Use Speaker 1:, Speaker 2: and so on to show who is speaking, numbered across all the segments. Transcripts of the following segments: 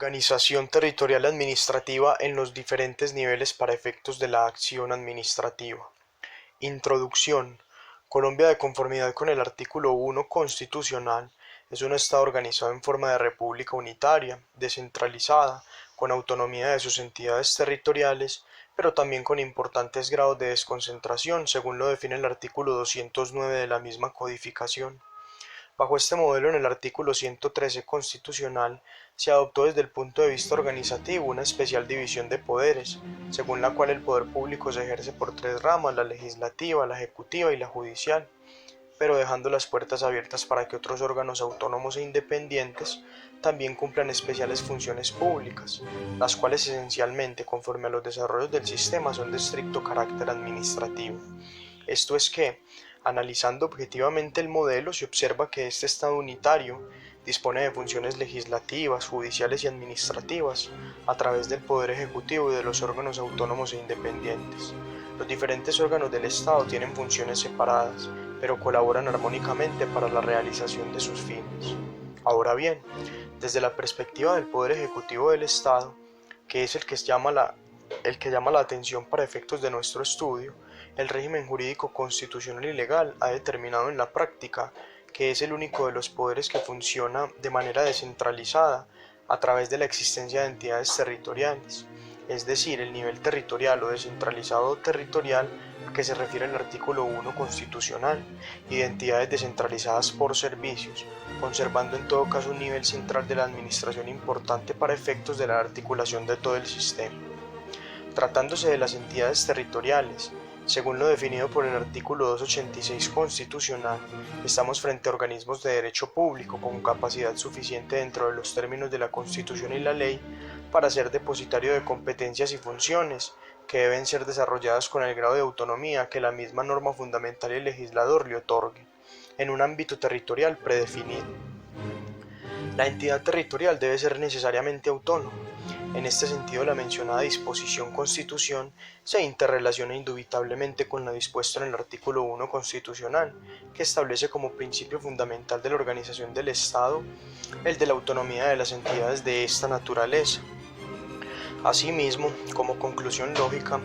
Speaker 1: Organización territorial administrativa en los diferentes niveles para efectos de la acción administrativa. Introducción. Colombia, de conformidad con el artículo 1 constitucional, es un Estado organizado en forma de república unitaria, descentralizada, con autonomía de sus entidades territoriales, pero también con importantes grados de desconcentración, según lo define el artículo 209 de la misma codificación. Bajo este modelo, en el artículo 113 constitucional, se adoptó desde el punto de vista organizativo una especial división de poderes, según la cual el poder público se ejerce por tres ramas: la legislativa, la ejecutiva y la judicial, pero dejando las puertas abiertas para que otros órganos autónomos e independientes también cumplan especiales funciones públicas, las cuales esencialmente, conforme a los desarrollos del sistema, son de estricto carácter administrativo. Esto es que, analizando objetivamente el modelo, se observa que este Estado unitario dispone de funciones legislativas, judiciales y administrativas a través del Poder Ejecutivo y de los órganos autónomos e independientes. Los diferentes órganos del Estado tienen funciones separadas, pero colaboran armónicamente para la realización de sus fines. Ahora bien, desde la perspectiva del Poder Ejecutivo del Estado, que es el que llama la atención para efectos de nuestro estudio, el régimen jurídico constitucional y legal ha determinado en la práctica que es el único de los poderes que funciona de manera descentralizada a través de la existencia de entidades territoriales, es decir, el nivel territorial o descentralizado territorial a que se refiere el artículo 1 constitucional, y de entidades descentralizadas por servicios, conservando en todo caso un nivel central de la administración importante para efectos de la articulación de todo el sistema. Tratándose de las entidades territoriales, según lo definido por el artículo 286 constitucional, estamos frente a organismos de derecho público con capacidad suficiente dentro de los términos de la Constitución y la ley para ser depositario de competencias y funciones que deben ser desarrolladas con el grado de autonomía que la misma norma fundamental y el legislador le otorgue, en un ámbito territorial predefinido. La entidad territorial debe ser necesariamente autónoma. En este sentido, la mencionada disposición Constitución se interrelaciona indubitablemente con lo dispuesto en el artículo 1 constitucional, que establece como principio fundamental de la organización del Estado el de la autonomía de las entidades de esta naturaleza. Asimismo, como conclusión lógica,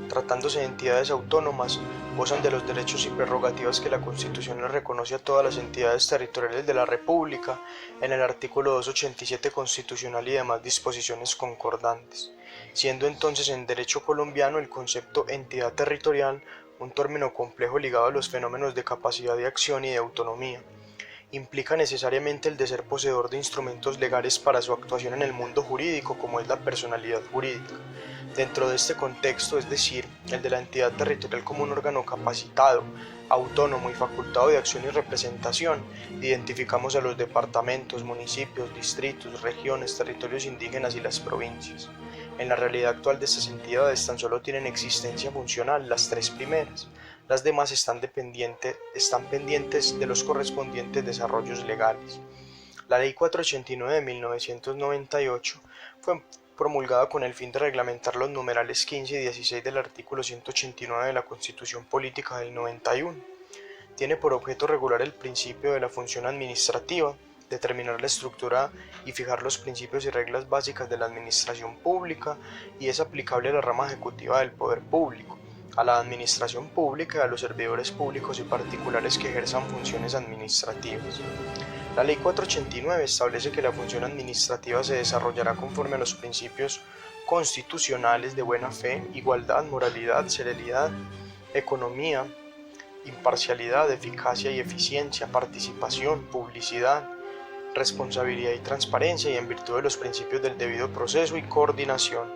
Speaker 1: tratándose de entidades autónomas, gozan de los derechos y prerrogativas que la Constitución le reconoce a todas las entidades territoriales de la República en el artículo 287 constitucional y demás disposiciones concordantes, siendo entonces en derecho colombiano el concepto entidad territorial un término complejo ligado a los fenómenos de capacidad de acción y de autonomía. Implica necesariamente el de ser poseedor de instrumentos legales para su actuación en el mundo jurídico, como es la personalidad jurídica. Dentro de este contexto, es decir, el de la entidad territorial como un órgano capacitado, autónomo y facultado de acción y representación, identificamos a los departamentos, municipios, distritos, regiones, territorios indígenas y las provincias. En la realidad actual de estas entidades tan solo tienen existencia funcional las tres primeras. Las demás están pendientes de los correspondientes desarrollos legales. La Ley 489 de 1998 fue promulgada con el fin de reglamentar los numerales 15 y 16 del artículo 189 de la Constitución Política del 91. Tiene por objeto regular el principio de la función administrativa, determinar la estructura y fijar los principios y reglas básicas de la administración pública, y es aplicable a la rama ejecutiva del poder público, a la administración pública y a los servidores públicos y particulares que ejerzan funciones administrativas. La Ley 489 establece que la función administrativa se desarrollará conforme a los principios constitucionales de buena fe, igualdad, moralidad, celeridad, economía, imparcialidad, eficacia y eficiencia, participación, publicidad, responsabilidad y transparencia, y en virtud de los principios del debido proceso y coordinación.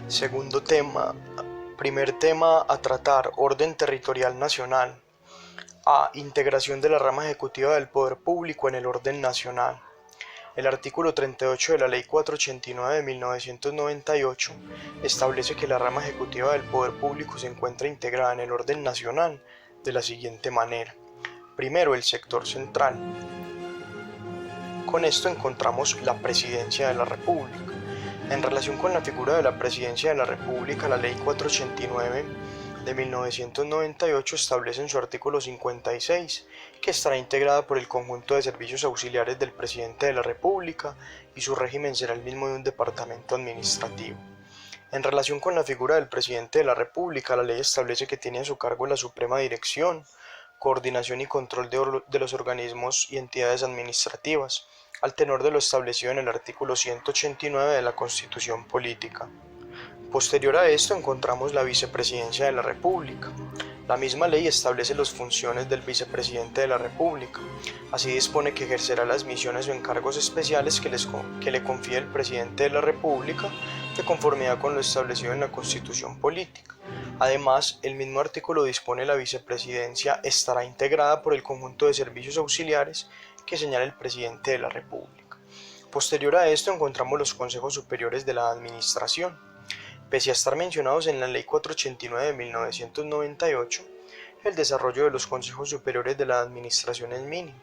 Speaker 1: Segundo tema. Primer tema a tratar: orden territorial nacional. A. Integración de la rama ejecutiva del poder público en el orden nacional. El artículo 38 de la Ley 489 de 1998 establece que la rama ejecutiva del poder público se encuentra integrada en el orden nacional de la siguiente manera. Primero, el sector central. Con esto encontramos la Presidencia de la República. En relación con la figura de la Presidencia de la República, la Ley 489 de 1998 establece en su artículo 56 que estará integrada por el conjunto de servicios auxiliares del Presidente de la República y su régimen será el mismo de un departamento administrativo. En relación con la figura del Presidente de la República, la ley establece que tiene a su cargo la suprema dirección, coordinación y control de los organismos y entidades administrativas, al tenor de lo establecido en el artículo 189 de la Constitución Política. Posterior a esto encontramos la Vicepresidencia de la República. La misma ley establece las funciones del Vicepresidente de la República. Así dispone que ejercerá las misiones o encargos especiales que le confíe el Presidente de la República de conformidad con lo establecido en la Constitución Política. Además, el mismo artículo dispone la Vicepresidencia estará integrada por el conjunto de servicios auxiliares que señala el Presidente de la República. Posterior a esto encontramos los consejos superiores de la Administración. Pese a estar mencionados en la Ley 489 de 1998, el desarrollo de los consejos superiores de la Administración es mínimo,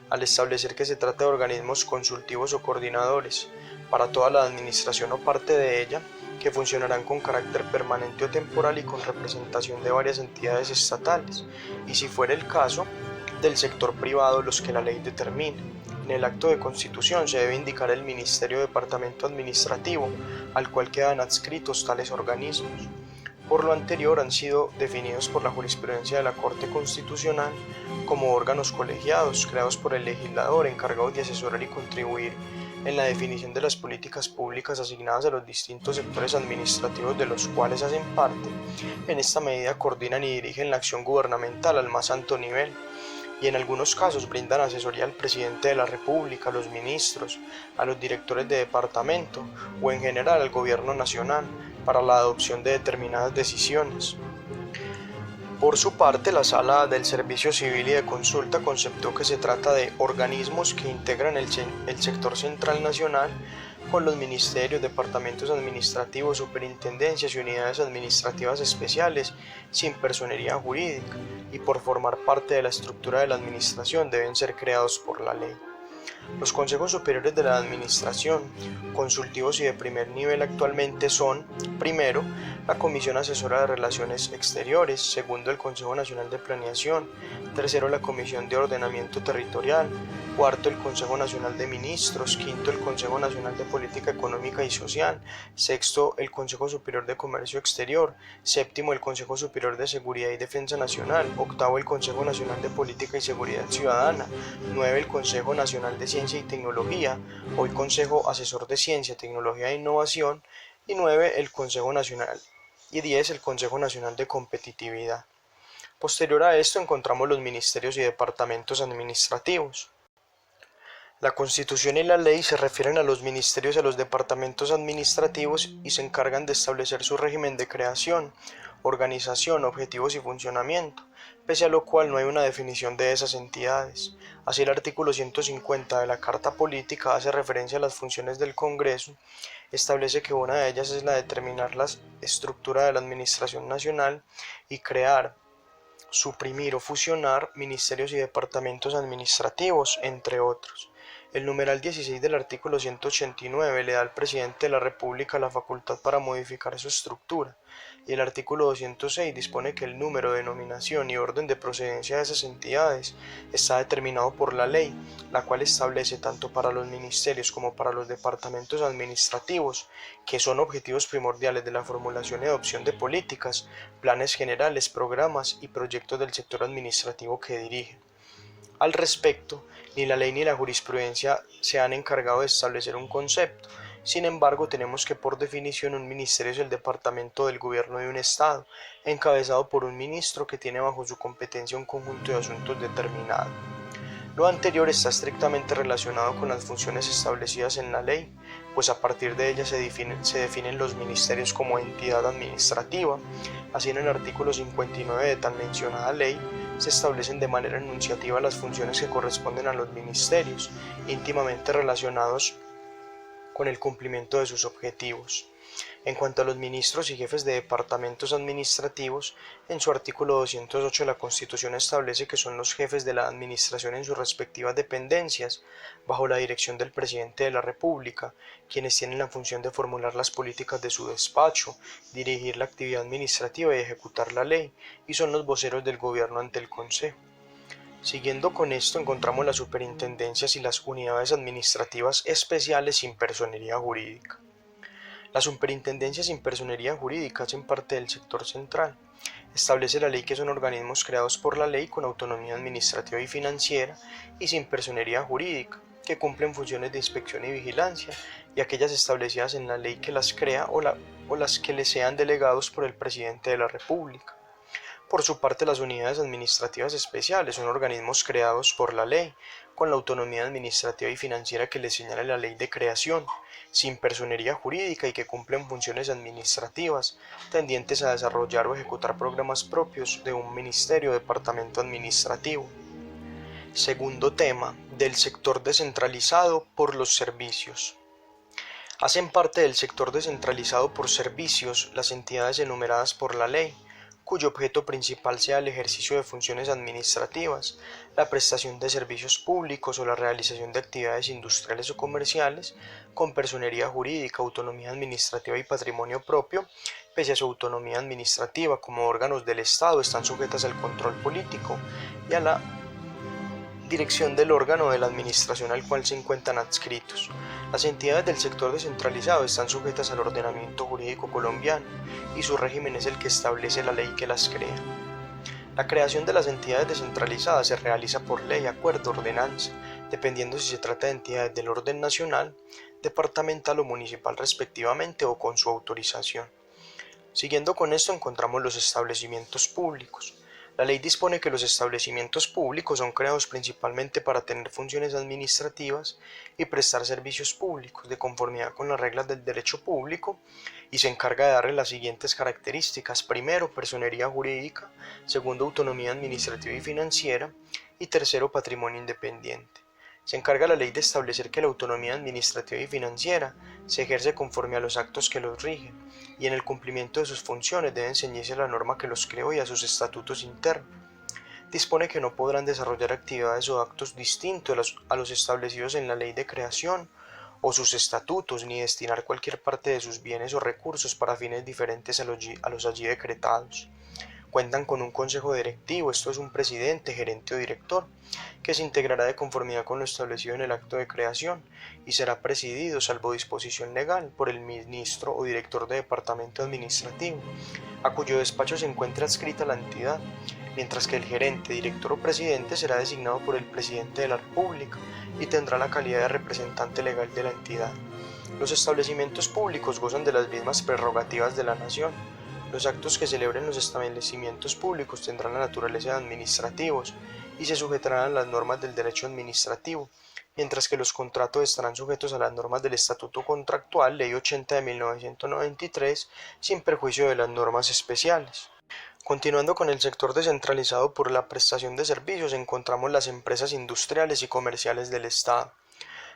Speaker 1: al establecer que se trata de organismos consultivos o coordinadores para toda la administración o parte de ella, que funcionarán con carácter permanente o temporal y con representación de varias entidades estatales, y si fuera el caso, del sector privado los que la ley determine. En el acto de constitución se debe indicar el Ministerio o Departamento Administrativo, al cual quedan adscritos tales organismos. Por lo anterior han sido definidos por la jurisprudencia de la Corte Constitucional como órganos colegiados creados por el legislador encargados de asesorar y contribuir en la definición de las políticas públicas asignadas a los distintos sectores administrativos de los cuales hacen parte. En esta medida coordinan y dirigen la acción gubernamental al más alto nivel, y en algunos casos brindan asesoría al Presidente de la República, a los ministros, a los directores de departamento o en general al Gobierno Nacional para la adopción de determinadas decisiones. Por su parte, la Sala del Servicio Civil y de Consulta conceptó que se trata de organismos que integran el sector central nacional con los ministerios, departamentos administrativos, superintendencias y unidades administrativas especiales sin personería jurídica y por formar parte de la estructura de la administración deben ser creados por la ley. Los consejos superiores de la administración, consultivos y de primer nivel actualmente son, primero, la Comisión Asesora de Relaciones Exteriores, segundo, el Consejo Nacional de Planeación, tercero, la Comisión de Ordenamiento Territorial, cuarto, el Consejo Nacional de Ministros, quinto, el Consejo Nacional de Política Económica y Social, sexto, el Consejo Superior de Comercio Exterior, séptimo, el Consejo Superior de Seguridad y Defensa Nacional, octavo, el Consejo Nacional de Política y Seguridad Ciudadana, nueve, el Consejo Nacional de Ciencia y Tecnología, hoy Consejo Asesor de Ciencia, Tecnología e Innovación, y 9, el Consejo Nacional, y 10, el Consejo Nacional de Competitividad. Posterior a esto encontramos los ministerios y departamentos administrativos. La Constitución y la ley se refieren a los ministerios y a los departamentos administrativos y se encargan de establecer su régimen de creación, organización, objetivos y funcionamiento, pese a lo cual no hay una definición de esas entidades. Así el artículo 150 de la Carta Política hace referencia a las funciones del Congreso, establece que una de ellas es la de determinar la estructura de la Administración Nacional y crear, suprimir o fusionar ministerios y departamentos administrativos, entre otros. El numeral 16 del artículo 189 le da al Presidente de la República la facultad para modificar su estructura, y el artículo 206 dispone que el número, denominación y orden de procedencia de esas entidades está determinado por la ley, la cual establece tanto para los ministerios como para los departamentos administrativos, que son objetivos primordiales de la formulación y adopción de políticas, planes generales, programas y proyectos del sector administrativo que dirigen. Al respecto, ni la ley ni la jurisprudencia se han encargado de establecer un concepto. Sin embargo, tenemos que por definición un ministerio es el departamento del gobierno de un estado, encabezado por un ministro que tiene bajo su competencia un conjunto de asuntos determinado. Lo anterior está estrictamente relacionado con las funciones establecidas en la ley, pues a partir de ella se definen los ministerios como entidad administrativa. Así en el artículo 59 de tan mencionada ley se establecen de manera enunciativa las funciones que corresponden a los ministerios, íntimamente relacionados con el cumplimiento de sus objetivos. En cuanto a los ministros y jefes de departamentos administrativos, en su artículo 208 la Constitución establece que son los jefes de la administración en sus respectivas dependencias, bajo la dirección del presidente de la República, quienes tienen la función de formular las políticas de su despacho, dirigir la actividad administrativa y ejecutar la ley, y son los voceros del gobierno ante el Consejo. Siguiendo con esto encontramos las superintendencias y las unidades administrativas especiales sin personería jurídica. Las superintendencias sin personería jurídica hacen parte del sector central. Establece la ley que son organismos creados por la ley con autonomía administrativa y financiera y sin personería jurídica, que cumplen funciones de inspección y vigilancia, y aquellas establecidas en la ley que las crea o las que le sean delegados por el presidente de la República. Por su parte, las unidades administrativas especiales son organismos creados por la ley, con la autonomía administrativa y financiera que les señala la ley de creación, sin personería jurídica y que cumplen funciones administrativas, tendientes a desarrollar o ejecutar programas propios de un ministerio o departamento administrativo. Segundo tema, del sector descentralizado por los servicios. Hacen parte del sector descentralizado por servicios las entidades enumeradas por la ley, cuyo objeto principal sea el ejercicio de funciones administrativas, la prestación de servicios públicos o la realización de actividades industriales o comerciales, con personería jurídica, autonomía administrativa y patrimonio propio. Pese a su autonomía administrativa como órganos del Estado, están sujetas al control político y a la dirección del órgano de la administración al cual se encuentran adscritos. Las entidades del sector descentralizado están sujetas al ordenamiento jurídico colombiano y su régimen es el que establece la ley que las crea. La creación de las entidades descentralizadas se realiza por ley, acuerdo, ordenanza, dependiendo si se trata de entidades del orden nacional, departamental o municipal respectivamente o con su autorización. Siguiendo con esto encontramos los establecimientos públicos. La ley dispone que los establecimientos públicos son creados principalmente para tener funciones administrativas y prestar servicios públicos de conformidad con las reglas del derecho público y se encarga de darle las siguientes características. Primero, personería jurídica, segundo, autonomía administrativa y financiera y tercero, patrimonio independiente. Se encarga la ley de establecer que la autonomía administrativa y financiera se ejerce conforme a los actos que los rigen, y en el cumplimiento de sus funciones deben ceñirse a la norma que los creó y a sus estatutos internos. Dispone que no podrán desarrollar actividades o actos distintos a los establecidos en la ley de creación o sus estatutos, ni destinar cualquier parte de sus bienes o recursos para fines diferentes a los allí decretados. Cuentan con un consejo directivo, esto es un presidente, gerente o director, que se integrará de conformidad con lo establecido en el acto de creación y será presidido, salvo disposición legal, por el ministro o director de departamento administrativo, a cuyo despacho se encuentra adscrita la entidad, mientras que el gerente, director o presidente será designado por el presidente de la República y tendrá la calidad de representante legal de la entidad. Los establecimientos públicos gozan de las mismas prerrogativas de la nación. Los actos que celebren los establecimientos públicos tendrán la naturaleza de administrativos y se sujetarán a las normas del derecho administrativo, mientras que los contratos estarán sujetos a las normas del Estatuto Contractual, Ley 80 de 1993, sin perjuicio de las normas especiales. Continuando con el sector descentralizado por la prestación de servicios, encontramos las empresas industriales y comerciales del Estado.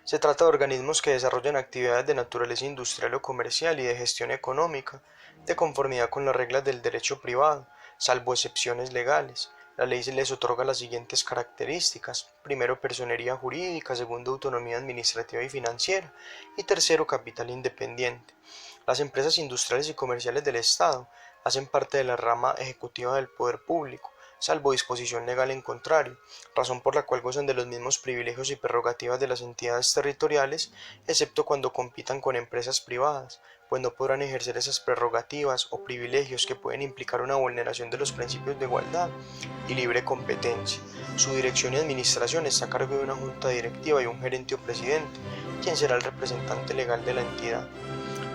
Speaker 1: Se trata de organismos que desarrollan actividades de naturaleza industrial o comercial y de gestión económica, de conformidad con las reglas del derecho privado, salvo excepciones legales. La ley les otorga las siguientes características: primero, personería jurídica; segundo, autonomía administrativa y financiera; y tercero, capital independiente. Las empresas industriales y comerciales del Estado hacen parte de la rama ejecutiva del poder público, salvo disposición legal en contrario, razón por la cual gozan de los mismos privilegios y prerrogativas de las entidades territoriales, excepto cuando compitan con empresas privadas, pues no podrán ejercer esas prerrogativas o privilegios que pueden implicar una vulneración de los principios de igualdad y libre competencia. Su dirección y administración está a cargo de una junta directiva y un gerente o presidente, quien será el representante legal de la entidad.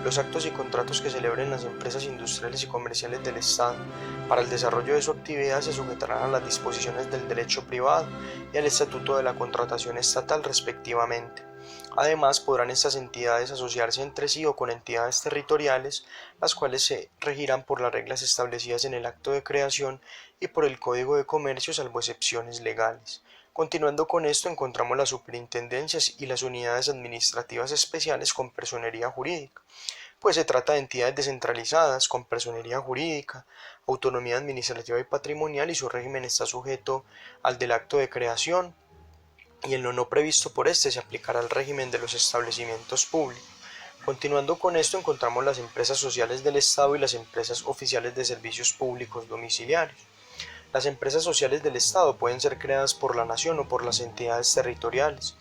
Speaker 1: Los actos y contratos que celebren las empresas industriales y comerciales del Estado para el desarrollo de su actividad se sujetarán a las disposiciones del derecho privado y al Estatuto de la Contratación Estatal respectivamente. Además, podrán estas entidades asociarse entre sí o con entidades territoriales, las cuales se regirán por las reglas establecidas en el acto de creación y por el Código de Comercio, salvo excepciones legales. Continuando con esto encontramos las superintendencias y las unidades administrativas especiales con personería jurídica, pues se trata de entidades descentralizadas con personería jurídica, autonomía administrativa y patrimonial, y su régimen está sujeto al del acto de creación, y en lo no previsto por este se aplicará el régimen de los establecimientos públicos. Continuando con esto encontramos las empresas sociales del Estado y las empresas oficiales de servicios públicos domiciliarios. Las empresas sociales del Estado pueden ser creadas por la nación o por las entidades territoriales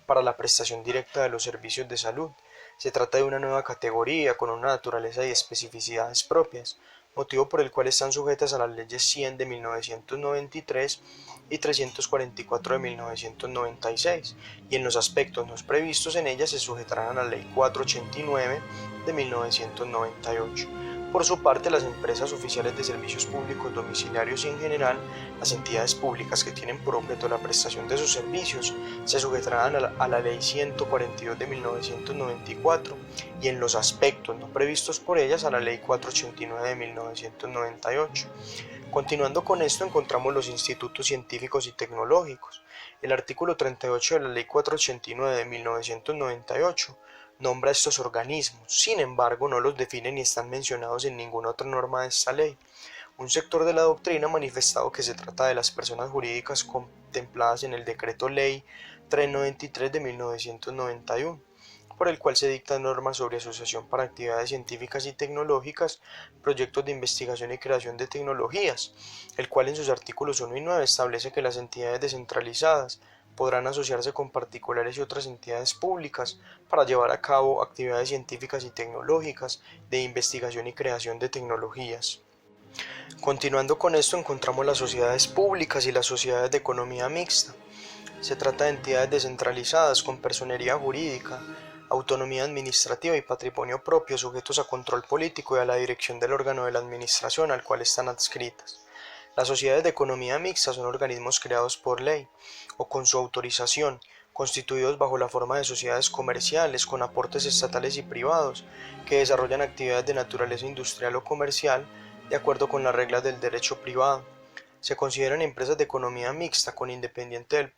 Speaker 1: para la prestación directa de los servicios de salud. Se trata de una nueva categoría con una naturaleza y especificidades propias, motivo por el cual están sujetas a las leyes 100 de 1993 y 344 de 1996, y en los aspectos no previstos en ellas se sujetarán a la Ley 489 de 1998. Por su parte, las empresas oficiales de servicios públicos domiciliarios y en general las entidades públicas que tienen por objeto la prestación de sus servicios se sujetarán a la Ley 142 de 1994 y en los aspectos no previstos por ellas a la Ley 489 de 1998. Continuando con esto encontramos los institutos científicos y tecnológicos. El artículo 38 de la Ley 489 de 1998 nombra a estos organismos, sin embargo no los define ni están mencionados en ninguna otra norma de esta ley. Un sector de la doctrina ha manifestado que se trata de las personas jurídicas contempladas en el Decreto Ley 393 de 1991, por el cual se dictan normas sobre asociación para actividades científicas y tecnológicas, proyectos de investigación y creación de tecnologías, el cual en sus artículos 1 y 9 establece que las entidades descentralizadas podrán asociarse con particulares y otras entidades públicas para llevar a cabo actividades científicas y tecnológicas de investigación y creación de tecnologías. Continuando con esto encontramos las sociedades públicas y las sociedades de economía mixta. Se trata de entidades descentralizadas con personería jurídica, autonomía administrativa y patrimonio propio sujetos a control político y a la dirección del órgano de la administración al cual están adscritas. Las sociedades de economía mixta son organismos creados por ley o con su autorización, constituidos bajo la forma de sociedades comerciales con aportes estatales y privados que desarrollan actividades de naturaleza industrial o comercial de acuerdo con las reglas del derecho privado. Se consideran empresas de economía mixta con independencia del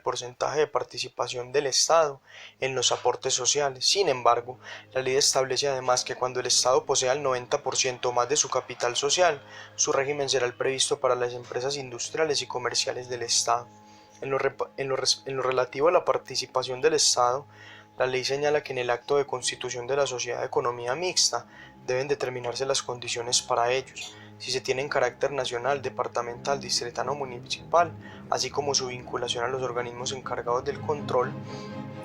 Speaker 1: porcentaje de participación del Estado en los aportes sociales. Sin embargo, la ley establece además que cuando el Estado posea el 90% o más de su capital social, su régimen será el previsto para las empresas industriales y comerciales del Estado. En lo relativo a la participación del Estado, la ley señala que en el acto de constitución de la sociedad de economía mixta deben determinarse las condiciones para ellos, si se tienen carácter nacional, departamental, distrital o municipal, así como su vinculación a los organismos encargados del control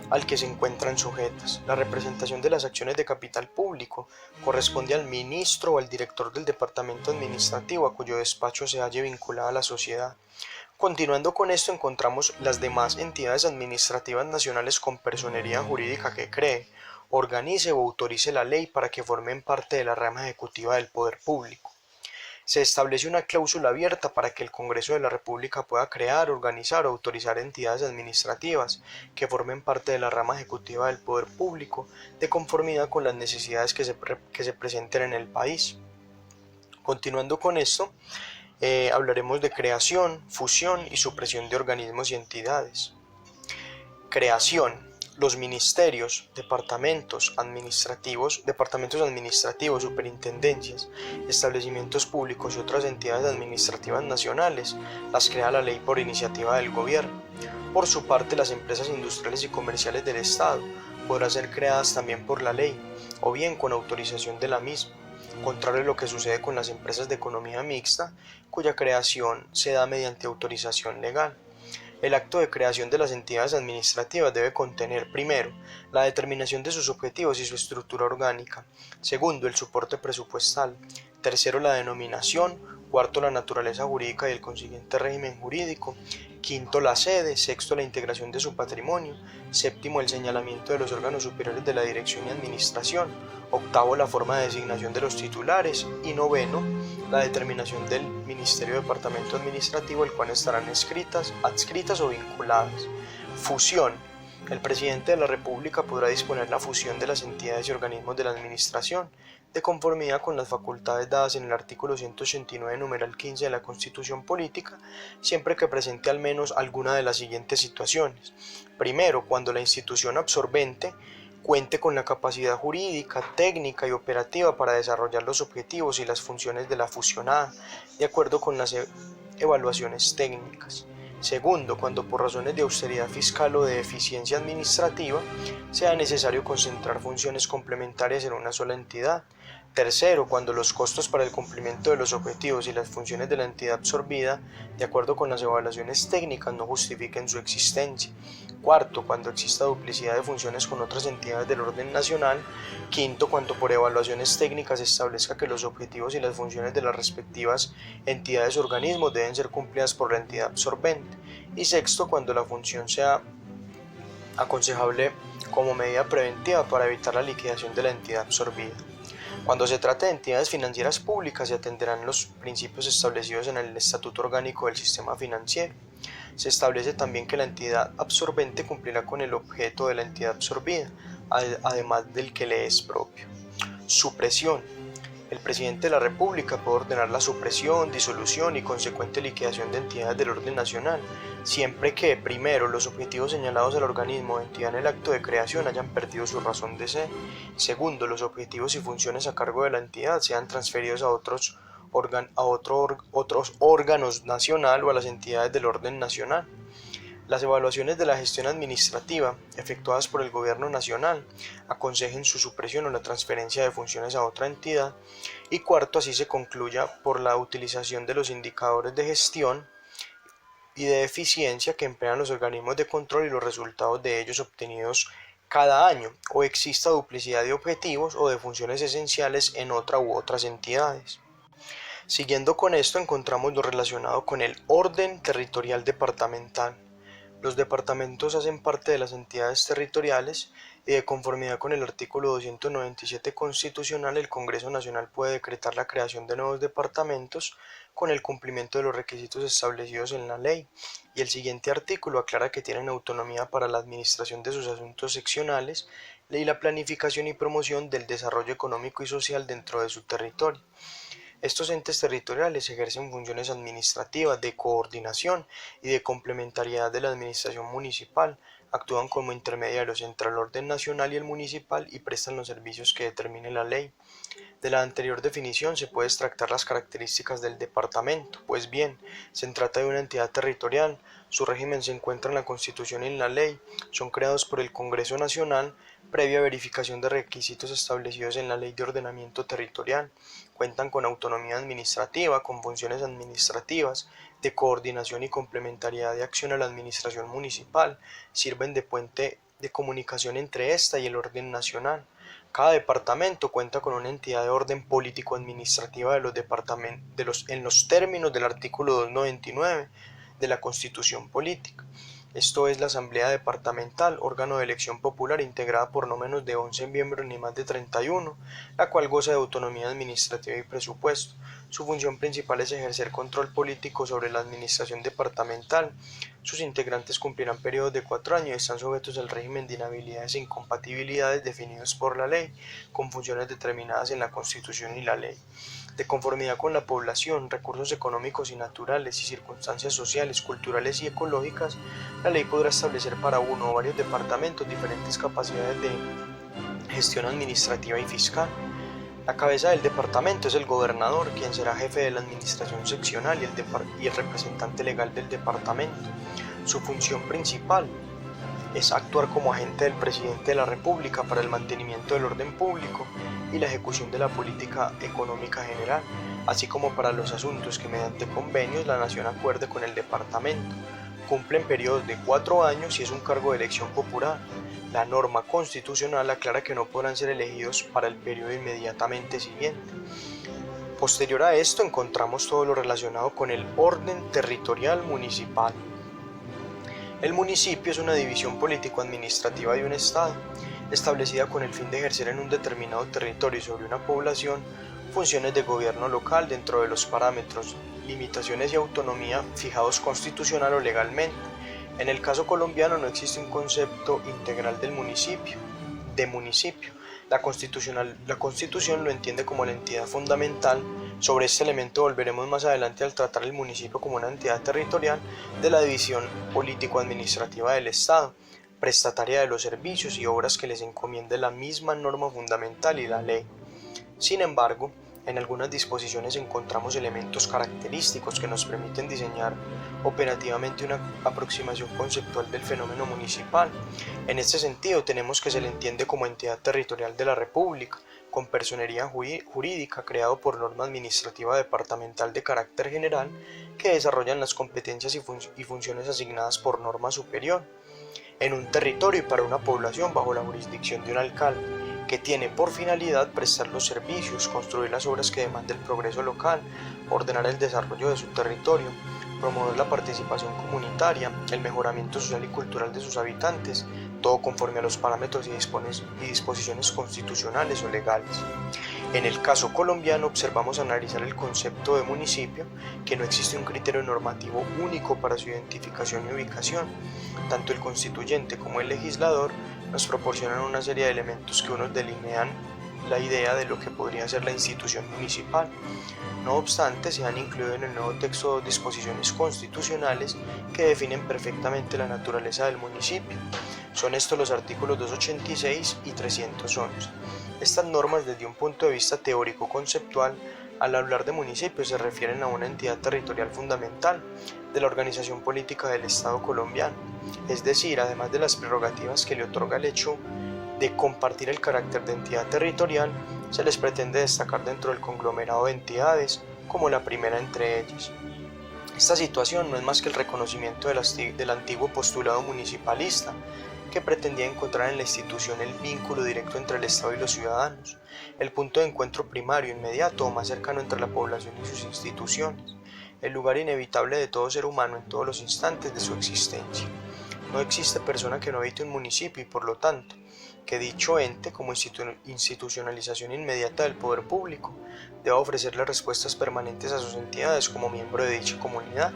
Speaker 1: al que se encuentran sujetas. La representación de las acciones de capital público corresponde al ministro o al director del departamento administrativo a cuyo despacho se halle vinculada a la sociedad. Continuando con esto encontramos las demás entidades administrativas nacionales con personería jurídica que cree, organice o autorice la ley para que formen parte de la rama ejecutiva del poder público. Se establece una cláusula abierta para que el Congreso de la República pueda crear, organizar o autorizar entidades administrativas que formen parte de la rama ejecutiva del poder público de conformidad con las necesidades que se presenten en el país. Continuando con esto, hablaremos de creación, fusión y supresión de organismos y entidades. Creación. Los ministerios, departamentos administrativos, superintendencias, establecimientos públicos y otras entidades administrativas nacionales las crea la ley por iniciativa del gobierno. Por su parte, las empresas industriales y comerciales del Estado podrán ser creadas también por la ley, o bien con autorización de la misma, contrario a lo que sucede con las empresas de economía mixta, cuya creación se da mediante autorización legal. El acto de creación de las entidades administrativas debe contener, primero, la determinación de sus objetivos y su estructura orgánica, segundo, el soporte presupuestal, tercero, la denominación, cuarto, la naturaleza jurídica y el consiguiente régimen jurídico, quinto, la sede, sexto, la integración de su patrimonio, séptimo, el señalamiento de los órganos superiores de la dirección y administración, octavo, la forma de designación de los titulares y noveno, la determinación del Ministerio Departamento Administrativo, el cual estarán adscritas o vinculadas. Fusión. El presidente de la República podrá disponer la fusión de las entidades y organismos de la Administración, de conformidad con las facultades dadas en el artículo 189, numeral 15 de la Constitución Política, siempre que presente al menos alguna de las siguientes situaciones. Primero, cuando la institución absorbente cuente con la capacidad jurídica, técnica y operativa para desarrollar los objetivos y las funciones de la fusionada, de acuerdo con las evaluaciones técnicas. Segundo, cuando por razones de austeridad fiscal o de eficiencia administrativa sea necesario concentrar funciones complementarias en una sola entidad. Tercero, cuando los costos para el cumplimiento de los objetivos y las funciones de la entidad absorbida, de acuerdo con las evaluaciones técnicas, no justifiquen su existencia. Cuarto, cuando exista duplicidad de funciones con otras entidades del orden nacional. Quinto, cuando por evaluaciones técnicas se establezca que los objetivos y las funciones de las respectivas entidades o organismos deben ser cumplidas por la entidad absorbente. Y sexto, cuando la función sea aconsejable como medida preventiva para evitar la liquidación de la entidad absorbida. Cuando se trate de entidades financieras públicas, se atenderán los principios establecidos en el Estatuto Orgánico del Sistema Financiero. Se establece también que la entidad absorbente cumplirá con el objeto de la entidad absorbida, además del que le es propio. Supresión. El presidente de la República puede ordenar la supresión, disolución y consecuente liquidación de entidades del orden nacional, siempre que, primero, los objetivos señalados al organismo o entidad en el acto de creación hayan perdido su razón de ser; segundo, los objetivos y funciones a cargo de la entidad sean transferidos a otros órganos nacional o a las entidades del orden nacional. Las evaluaciones de la gestión administrativa, efectuadas por el Gobierno Nacional, aconsejen su supresión o la transferencia de funciones a otra entidad. Y cuarto, así se concluya por la utilización de los indicadores de gestión y de eficiencia que emplean los organismos de control y los resultados de ellos obtenidos cada año, o exista duplicidad de objetivos o de funciones esenciales en otra u otras entidades. Siguiendo con esto, encontramos lo relacionado con el orden territorial departamental. Los departamentos hacen parte de las entidades territoriales y, de conformidad con el artículo 297 constitucional, el Congreso Nacional puede decretar la creación de nuevos departamentos con el cumplimiento de los requisitos establecidos en la ley, y el siguiente artículo aclara que tienen autonomía para la administración de sus asuntos seccionales y la planificación y promoción del desarrollo económico y social dentro de su territorio. Estos entes territoriales ejercen funciones administrativas, de coordinación y de complementariedad de la administración municipal, actúan como intermediarios entre el orden nacional y el municipal y prestan los servicios que determine la ley. De la anterior definición se puede extractar las características del departamento. Pues bien, se trata de una entidad territorial, su régimen se encuentra en la Constitución y en la ley, son creados por el Congreso Nacional, previa verificación de requisitos establecidos en la Ley de Ordenamiento Territorial, cuentan con autonomía administrativa, con funciones administrativas, de coordinación y complementariedad de acción a la administración municipal, sirven de puente de comunicación entre esta y el orden nacional. Cada departamento cuenta con una entidad de orden político-administrativa en los términos del artículo 299 de la Constitución Política. Esto es la Asamblea Departamental, órgano de elección popular integrada por no menos de 11 miembros ni más de 31, la cual goza de autonomía administrativa y presupuesto. Su función principal es ejercer control político sobre la administración departamental. Sus integrantes cumplirán periodos de 4 años y están sujetos al régimen de inhabilidades e incompatibilidades definidos por la ley, con funciones determinadas en la Constitución y la ley. De conformidad con la población, recursos económicos y naturales y circunstancias sociales, culturales y ecológicas, la ley podrá establecer para uno o varios departamentos diferentes capacidades de gestión administrativa y fiscal. La cabeza del departamento es el gobernador, quien será jefe de la administración seccional y el representante legal del departamento. Su función principal es actuar como agente del presidente de la República para el mantenimiento del orden público y la ejecución de la política económica general, así como para los asuntos que mediante convenios la nación acuerde con el departamento. Cumplen periodos de 4 años y es un cargo de elección popular. La norma constitucional aclara que no podrán ser elegidos para el periodo inmediatamente siguiente. Posterior a esto encontramos todo lo relacionado con el orden territorial municipal. El municipio es una división político-administrativa de un estado, establecida con el fin de ejercer en un determinado territorio y sobre una población funciones de gobierno local dentro de los parámetros, limitaciones y autonomía fijados constitucional o legalmente. En el caso colombiano no existe un concepto integral de municipio. La Constitución lo entiende como la entidad fundamental. Sobre este elemento volveremos más adelante al tratar el municipio como una entidad territorial de la división político-administrativa del Estado, prestataria de los servicios y obras que les encomiende la misma norma fundamental y la ley. Sin embargo, en algunas disposiciones encontramos elementos característicos que nos permiten diseñar operativamente una aproximación conceptual del fenómeno municipal. En este sentido, tenemos que se le entiende como entidad territorial de la República, con personería jurídica creado por norma administrativa departamental de carácter general que desarrollan las competencias y funciones asignadas por norma superior en un territorio y para una población bajo la jurisdicción de un alcalde, que tiene por finalidad prestar los servicios, construir las obras que demanda el progreso local, ordenar el desarrollo de su territorio, promover la participación comunitaria, el mejoramiento social y cultural de sus habitantes, todo conforme a los parámetros y disposiciones constitucionales o legales. En el caso colombiano observamos analizar el concepto de municipio, que no existe un criterio normativo único para su identificación y ubicación. Tanto el constituyente como el legislador nos proporcionan una serie de elementos que unos delinean la idea de lo que podría ser la institución municipal. No obstante, se han incluido en el nuevo texto dos disposiciones constitucionales que definen perfectamente la naturaleza del municipio. Son estos los artículos 286 y 311. Estas normas, desde un punto de vista teórico-conceptual, al hablar de municipio se refieren a una entidad territorial fundamental de la organización política del Estado colombiano, es decir, además de las prerrogativas que le otorga el hecho de compartir el carácter de entidad territorial, se les pretende destacar dentro del conglomerado de entidades como la primera entre ellas. Esta situación no es más que el reconocimiento del antiguo postulado municipalista, que pretendía encontrar en la institución el vínculo directo entre el Estado y los ciudadanos, el punto de encuentro primario, inmediato o más cercano entre la población y sus instituciones, el lugar inevitable de todo ser humano en todos los instantes de su existencia. No existe persona que no habite un municipio y, por lo tanto, que dicho ente, como institucionalización inmediata del poder público, deba ofrecerle respuestas permanentes a sus entidades como miembro de dicha comunidad.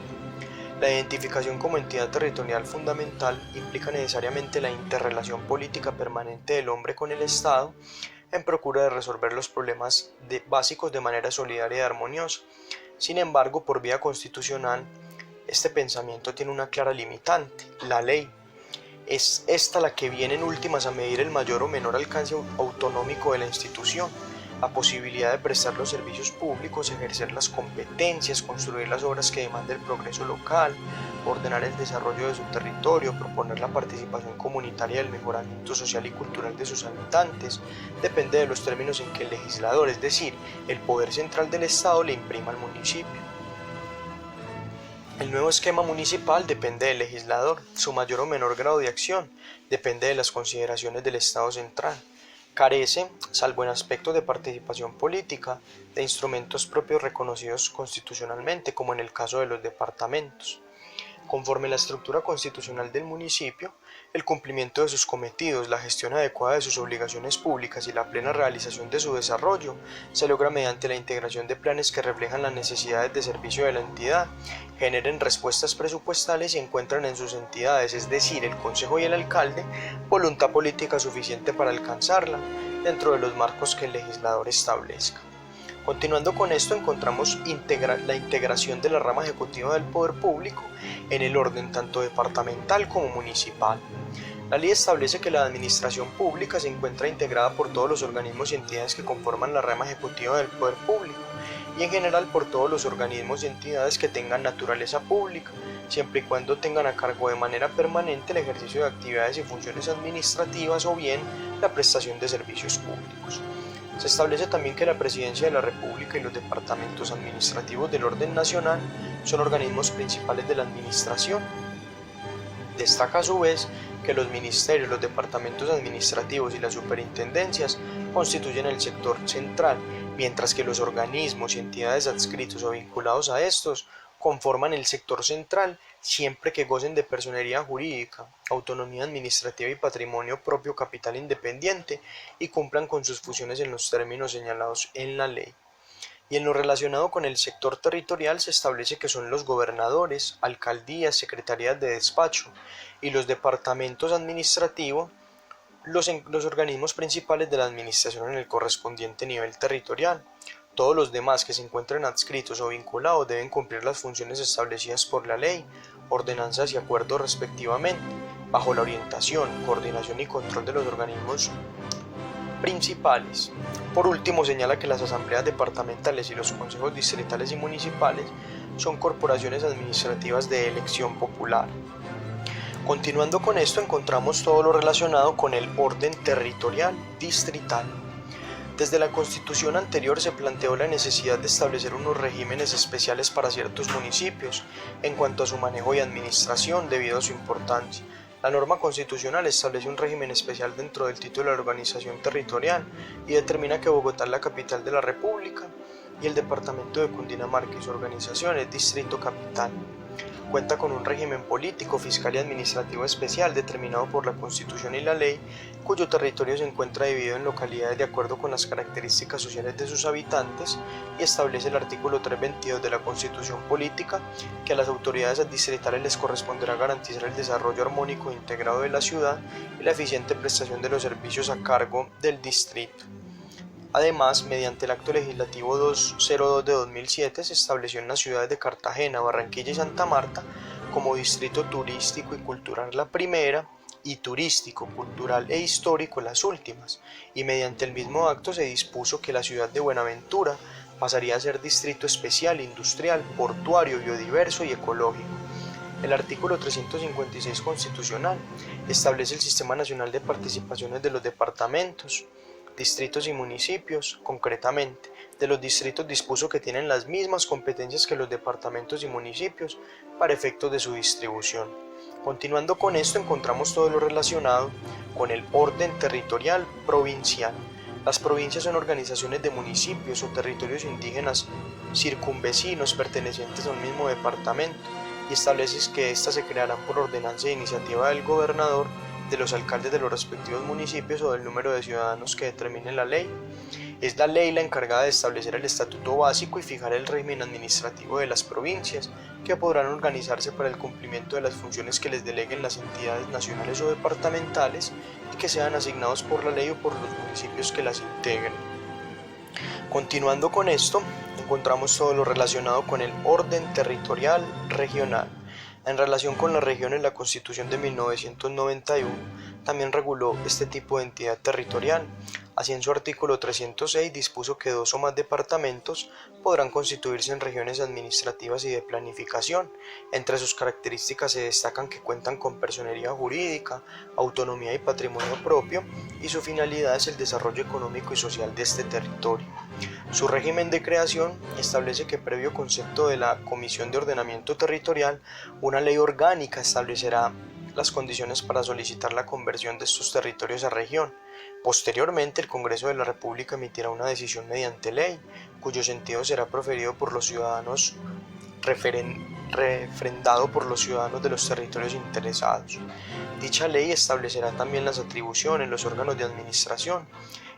Speaker 1: La identificación como entidad territorial fundamental implica necesariamente la interrelación política permanente del hombre con el Estado en procura de resolver los problemas básicos de manera solidaria y armoniosa. Sin embargo, por vía constitucional, este pensamiento tiene una clara limitante, la ley. Es esta la que viene en últimas a medir el mayor o menor alcance autonómico de la institución, la posibilidad de prestar los servicios públicos, ejercer las competencias, construir las obras que demanda el progreso local, ordenar el desarrollo de su territorio, proponer la participación comunitaria y el mejoramiento social y cultural de sus habitantes, depende de los términos en que el legislador, es decir, el poder central del Estado, le imprima al municipio. El nuevo esquema municipal depende del legislador, su mayor o menor grado de acción depende de las consideraciones del Estado central. Carece, salvo en aspectos de participación política, de instrumentos propios reconocidos constitucionalmente, como en el caso de los departamentos. Conforme la estructura constitucional del municipio, el cumplimiento de sus cometidos, la gestión adecuada de sus obligaciones públicas y la plena realización de su desarrollo se logra mediante la integración de planes que reflejan las necesidades de servicio de la entidad, generen respuestas presupuestales y encuentran en sus entidades, es decir, el Consejo y el alcalde, voluntad política suficiente para alcanzarla, dentro de los marcos que el legislador establezca. Continuando con esto, encontramos la integración de la rama ejecutiva del poder público en el orden tanto departamental como municipal. La ley establece que la administración pública se encuentra integrada por todos los organismos y entidades que conforman la rama ejecutiva del poder público y en general por todos los organismos y entidades que tengan naturaleza pública, siempre y cuando tengan a cargo de manera permanente el ejercicio de actividades y funciones administrativas o bien la prestación de servicios públicos. Se establece también que la Presidencia de la República y los departamentos administrativos del orden nacional son organismos principales de la administración. Destaca a su vez que los ministerios, los departamentos administrativos y las superintendencias constituyen el sector central, mientras que los organismos y entidades adscritos o vinculados a estos conforman el sector central siempre que gocen de personería jurídica, autonomía administrativa y patrimonio propio capital independiente y cumplan con sus funciones en los términos señalados en la ley. Y en lo relacionado con el sector territorial se establece que son los gobernadores, alcaldías, secretarías de despacho y los departamentos administrativos los organismos principales de la administración en el correspondiente nivel territorial. Todos los demás que se encuentren adscritos o vinculados deben cumplir las funciones establecidas por la ley, ordenanzas y acuerdos respectivamente, bajo la orientación, coordinación y control de los organismos principales. Por último, señala que las asambleas departamentales y los consejos distritales y municipales son corporaciones administrativas de elección popular. Continuando con esto, encontramos todo lo relacionado con el orden territorial distrital. Desde la Constitución anterior se planteó la necesidad de establecer unos regímenes especiales para ciertos municipios en cuanto a su manejo y administración debido a su importancia. La norma constitucional establece un régimen especial dentro del título de la organización territorial y determina que Bogotá es la capital de la República y el departamento de Cundinamarca y su organización es distrito capital. Cuenta con un régimen político, fiscal y administrativo especial determinado por la Constitución y la ley, cuyo territorio se encuentra dividido en localidades de acuerdo con las características sociales de sus habitantes, y establece el artículo 322 de la Constitución Política que a las autoridades distritales les corresponderá garantizar el desarrollo armónico e integrado de la ciudad y la eficiente prestación de los servicios a cargo del distrito. Además, mediante el Acto Legislativo 202 de 2007 se estableció en las ciudades de Cartagena, Barranquilla y Santa Marta como distrito turístico y cultural la primera y turístico, cultural e histórico las últimas, y mediante el mismo acto se dispuso que la ciudad de Buenaventura pasaría a ser distrito especial, industrial, portuario, biodiverso y ecológico. El artículo 356 constitucional establece el Sistema Nacional de Participaciones de los departamentos, distritos y municipios. Concretamente, de los distritos dispuso que tienen las mismas competencias que los departamentos y municipios para efectos de su distribución. Continuando con esto, encontramos todo lo relacionado con el orden territorial provincial. Las provincias son organizaciones de municipios o territorios indígenas circunvecinos pertenecientes a un mismo departamento, y establece que éstas se crearán por ordenanza e iniciativa del gobernador, de los alcaldes de los respectivos municipios o del número de ciudadanos que determine la ley. Es la ley la encargada de establecer el estatuto básico y fijar el régimen administrativo de las provincias, que podrán organizarse para el cumplimiento de las funciones que les deleguen las entidades nacionales o departamentales y que sean asignados por la ley o por los municipios que las integren. Continuando con esto, encontramos todo lo relacionado con el orden territorial regional. En relación con las regiones, la Constitución de 1991 también reguló este tipo de entidad territorial. Así, en su artículo 306 dispuso que 2 o más departamentos podrán constituirse en regiones administrativas y de planificación. Entre sus características se destacan que cuentan con personería jurídica, autonomía y patrimonio propio, y su finalidad es el desarrollo económico y social de este territorio. Su régimen de creación establece que, previo concepto de la Comisión de Ordenamiento Territorial, una ley orgánica establecerá las condiciones para solicitar la conversión de estos territorios a región. Posteriormente, el Congreso de la República emitirá una decisión mediante ley, cuyo sentido será proferido por los ciudadanos, refrendado por los ciudadanos de los territorios interesados. Dicha ley establecerá también las atribuciones, los órganos de administración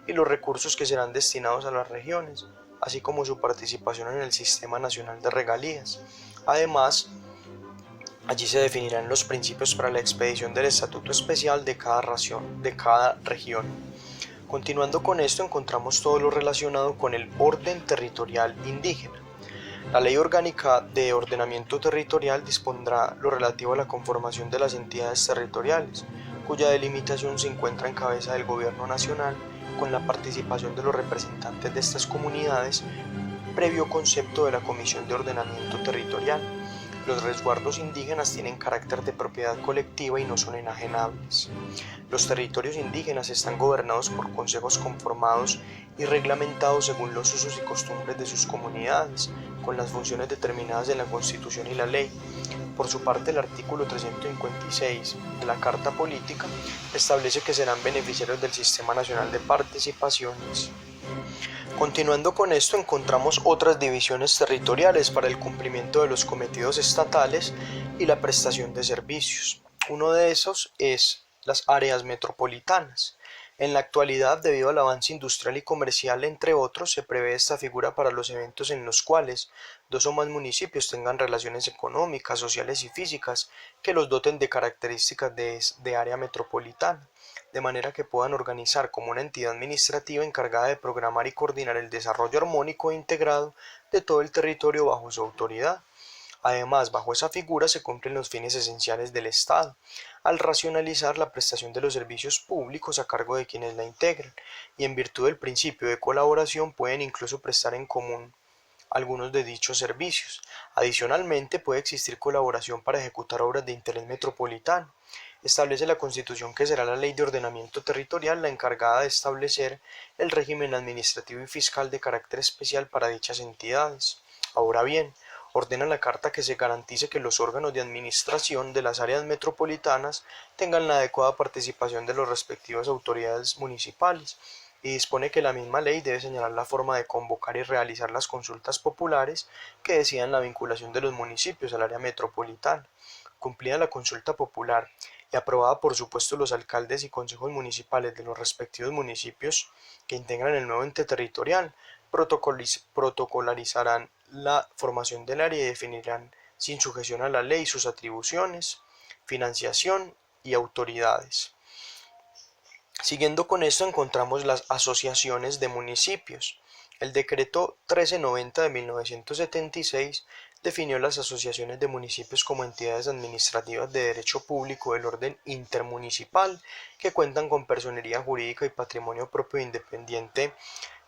Speaker 1: y los recursos que serán destinados a las regiones, así como su participación en el Sistema Nacional de Regalías. Además, allí se definirán los principios para la expedición del estatuto especial de cada región. Continuando con esto, encontramos todo lo relacionado con el orden territorial indígena. La Ley Orgánica de Ordenamiento Territorial dispondrá lo relativo a la conformación de las entidades territoriales, cuya delimitación se encuentra en cabeza del Gobierno Nacional, con la participación de los representantes de estas comunidades, previo concepto de la Comisión de Ordenamiento Territorial. Los resguardos indígenas tienen carácter de propiedad colectiva y no son enajenables. Los territorios indígenas están gobernados por consejos conformados y reglamentados según los usos y costumbres de sus comunidades, con las funciones determinadas en la Constitución y la ley. Por su parte, el artículo 356 de la Carta Política establece que serán beneficiarios del Sistema Nacional de Participaciones. Continuando con esto, encontramos otras divisiones territoriales para el cumplimiento de los cometidos estatales y la prestación de servicios. Uno de esos es las áreas metropolitanas, En la actualidad, debido al avance industrial y comercial, entre otros, se prevé esta figura para los eventos en los cuales dos o más municipios tengan relaciones económicas, sociales y físicas que los doten de características de área metropolitana, de manera que puedan organizar como una entidad administrativa encargada de programar y coordinar el desarrollo armónico e integrado de todo el territorio bajo su autoridad. Además, bajo esa figura se cumplen los fines esenciales del Estado, al racionalizar la prestación de los servicios públicos a cargo de quienes la integran, y en virtud del principio de colaboración pueden incluso prestar en común algunos de dichos servicios. Adicionalmente, puede existir colaboración para ejecutar obras de interés metropolitano. Establece la Constitución que será la Ley de Ordenamiento Territorial la encargada de establecer el régimen administrativo y fiscal de carácter especial para dichas entidades. Ahora bien, ordena la Carta que se garantice que los órganos de administración de las áreas metropolitanas tengan la adecuada participación de las respectivas autoridades municipales, y dispone que la misma ley debe señalar la forma de convocar y realizar las consultas populares que decidan la vinculación de los municipios al área metropolitana. Cumplida la consulta popular y aprobada por supuesto los alcaldes y consejos municipales de los respectivos municipios que integran el nuevo ente territorial, protocolarizarán la formación del área y definirán sin sujeción a la ley sus atribuciones, financiación y autoridades. Siguiendo con esto encontramos las asociaciones de municipios. El decreto 1390 de 1976 definió las asociaciones de municipios como entidades administrativas de derecho público del orden intermunicipal que cuentan con personería jurídica y patrimonio propio e independiente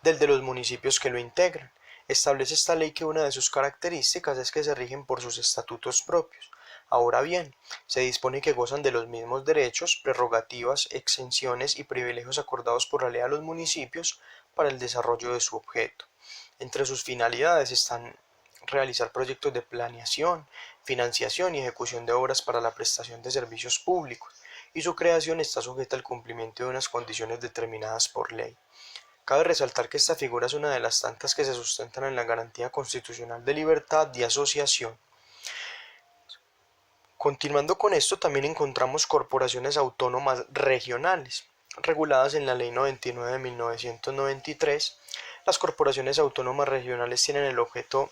Speaker 1: del de los municipios que lo integran. Establece esta ley que una de sus características es que se rigen por sus estatutos propios. Ahora bien, se dispone que gozan de los mismos derechos, prerrogativas, exenciones y privilegios acordados por la ley a los municipios para el desarrollo de su objeto. Entre sus finalidades están realizar proyectos de planeación, financiación y ejecución de obras para la prestación de servicios públicos, y su creación está sujeta al cumplimiento de unas condiciones determinadas por ley. Cabe resaltar que esta figura es una de las tantas que se sustentan en la garantía constitucional de libertad de asociación. Continuando con esto, también encontramos corporaciones autónomas regionales, reguladas en la Ley 99 de 1993. Las corporaciones autónomas regionales tienen el objetivo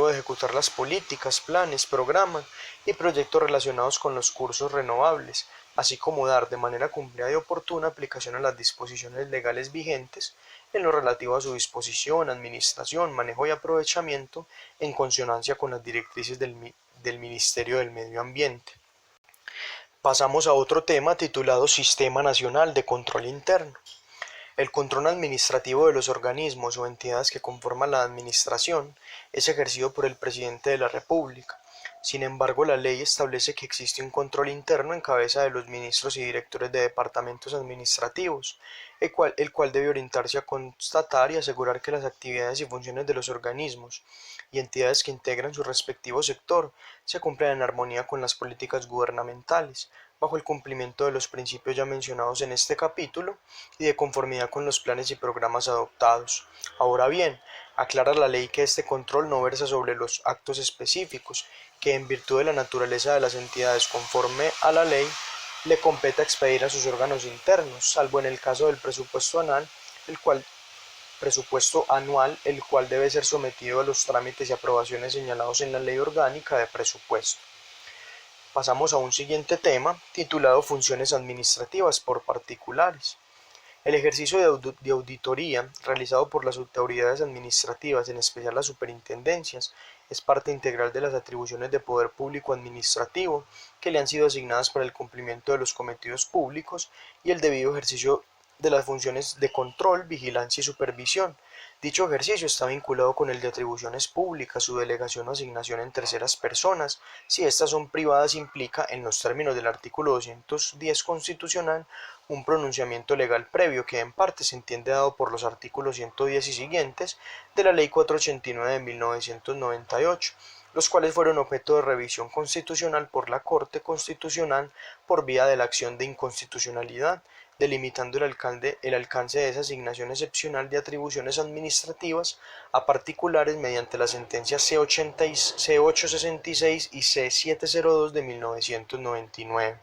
Speaker 1: de ejecutar las políticas, planes, programas y proyectos relacionados con los cursos renovables, así como dar de manera cumplida y oportuna aplicación a las disposiciones legales vigentes en lo relativo a su disposición, administración, manejo y aprovechamiento en consonancia con las directrices del Ministerio del Medio Ambiente. Pasamos a otro tema titulado Sistema Nacional de Control Interno. El control administrativo de los organismos o entidades que conforman la administración es ejercido por el Presidente de la República. Sin embargo, la ley establece que existe un control interno en cabeza de los ministros y directores de departamentos administrativos, el cual debe orientarse a constatar y asegurar que las actividades y funciones de los organismos y entidades que integran su respectivo sector se cumplan en armonía con las políticas gubernamentales, bajo el cumplimiento de los principios ya mencionados en este capítulo y de conformidad con los planes y programas adoptados. Ahora bien, aclara la ley que este control no versa sobre los actos específicos, que en virtud de la naturaleza de las entidades conforme a la ley, le compete expedir a sus órganos internos, salvo en el caso del presupuesto anual, el cual debe ser sometido a los trámites y aprobaciones señalados en la Ley Orgánica de Presupuesto. Pasamos a un siguiente tema, titulado Funciones administrativas por particulares. El ejercicio de auditoría realizado por las autoridades administrativas, en especial las superintendencias, es parte integral de las atribuciones de poder público administrativo que le han sido asignadas para el cumplimiento de los cometidos públicos y el debido ejercicio de las funciones de control, vigilancia y supervisión. Dicho ejercicio está vinculado con el de atribuciones públicas, su delegación o asignación en terceras personas, si estas son privadas, implica, en los términos del artículo 210 constitucional, un pronunciamiento legal previo que en parte se entiende dado por los artículos 110 y siguientes de la Ley 489 de 1998, los cuales fueron objeto de revisión constitucional por la Corte Constitucional por vía de la acción de inconstitucionalidad, delimitando el alcance de esa asignación excepcional de atribuciones administrativas a particulares mediante las sentencias C866 y C702 de 1999.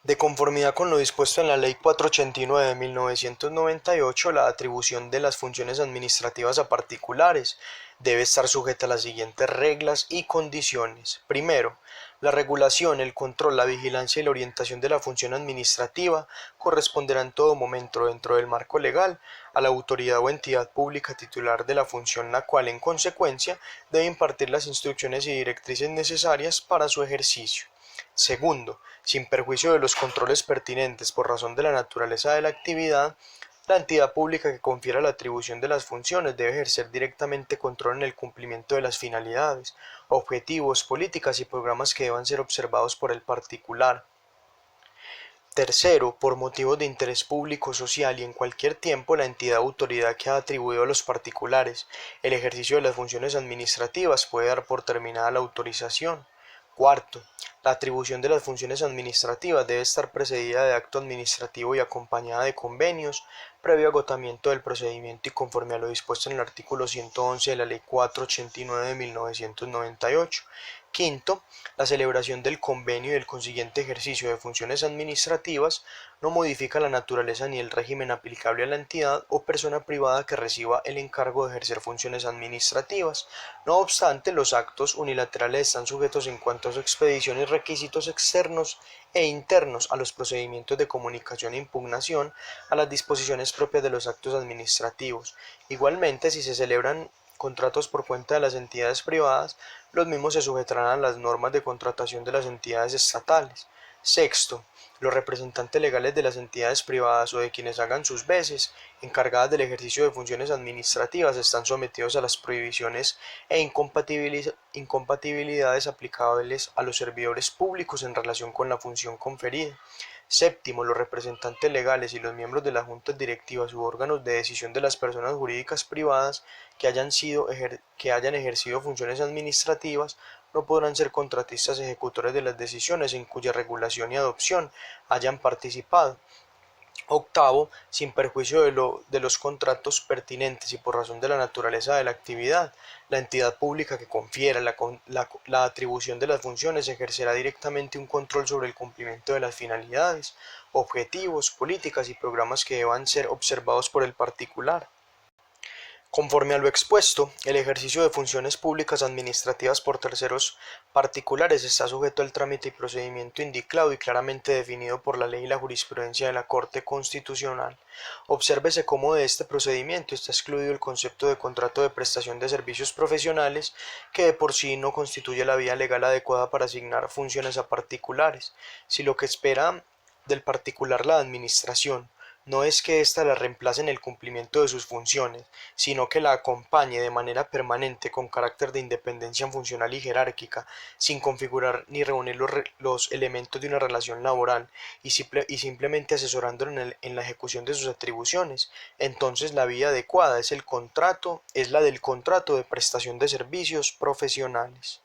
Speaker 1: De conformidad con lo dispuesto en la Ley 489 de 1998, la atribución de las funciones administrativas a particulares debe estar sujeta a las siguientes reglas y condiciones. Primero, la regulación, el control, la vigilancia y la orientación de la función administrativa corresponderá en todo momento dentro del marco legal a la autoridad o entidad pública titular de la función, la cual en consecuencia debe impartir las instrucciones y directrices necesarias para su ejercicio. Segundo, sin perjuicio de los controles pertinentes por razón de la naturaleza de la actividad, la entidad pública que confiera la atribución de las funciones debe ejercer directamente control en el cumplimiento de las finalidades, objetivos, políticas y programas que deban ser observados por el particular. Tercero, por motivos de interés público social y en cualquier tiempo la entidad o autoridad que ha atribuido a los particulares el ejercicio de las funciones administrativas puede dar por terminada la autorización. Cuarto, la atribución de las funciones administrativas debe estar precedida de acto administrativo y acompañada de convenios, previo agotamiento del procedimiento y conforme a lo dispuesto en el artículo 111 de la Ley 489 de 1998. Quinto, la celebración del convenio y el consiguiente ejercicio de funciones administrativas no modifica la naturaleza ni el régimen aplicable a la entidad o persona privada que reciba el encargo de ejercer funciones administrativas. No obstante, los actos unilaterales están sujetos en cuanto a su expedición y requisitos externos e internos a los procedimientos de comunicación e impugnación a las disposiciones propias de los actos administrativos. Igualmente, si se celebran contratos por cuenta de las entidades privadas, los mismos se sujetarán a las normas de contratación de las entidades estatales. Sexto, los representantes legales de las entidades privadas o de quienes hagan sus veces, encargadas del ejercicio de funciones administrativas, están sometidos a las prohibiciones e incompatibilidades aplicables a los servidores públicos en relación con la función conferida. Séptimo, los representantes legales y los miembros de las juntas directivas u órganos de decisión de las personas jurídicas privadas que hayan ejercido funciones administrativas no podrán ser contratistas ejecutores de las decisiones en cuya regulación y adopción hayan participado. Octavo, sin perjuicio de los contratos pertinentes y por razón de la naturaleza de la actividad, la entidad pública que confiera la atribución de las funciones ejercerá directamente un control sobre el cumplimiento de las finalidades, objetivos, políticas y programas que deban ser observados por el particular. Conforme a lo expuesto, el ejercicio de funciones públicas administrativas por terceros particulares está sujeto al trámite y procedimiento indicado y claramente definido por la ley y la jurisprudencia de la Corte Constitucional. Obsérvese cómo de este procedimiento está excluido el concepto de contrato de prestación de servicios profesionales, que de por sí no constituye la vía legal adecuada para asignar funciones a particulares. Si lo que espera del particular la administración no es que ésta la reemplace en el cumplimiento de sus funciones, sino que la acompañe de manera permanente con carácter de independencia funcional y jerárquica, sin configurar ni reunir los elementos de una relación laboral y simplemente asesorándolo en la ejecución de sus atribuciones. Entonces la vía adecuada es la del contrato de prestación de servicios profesionales.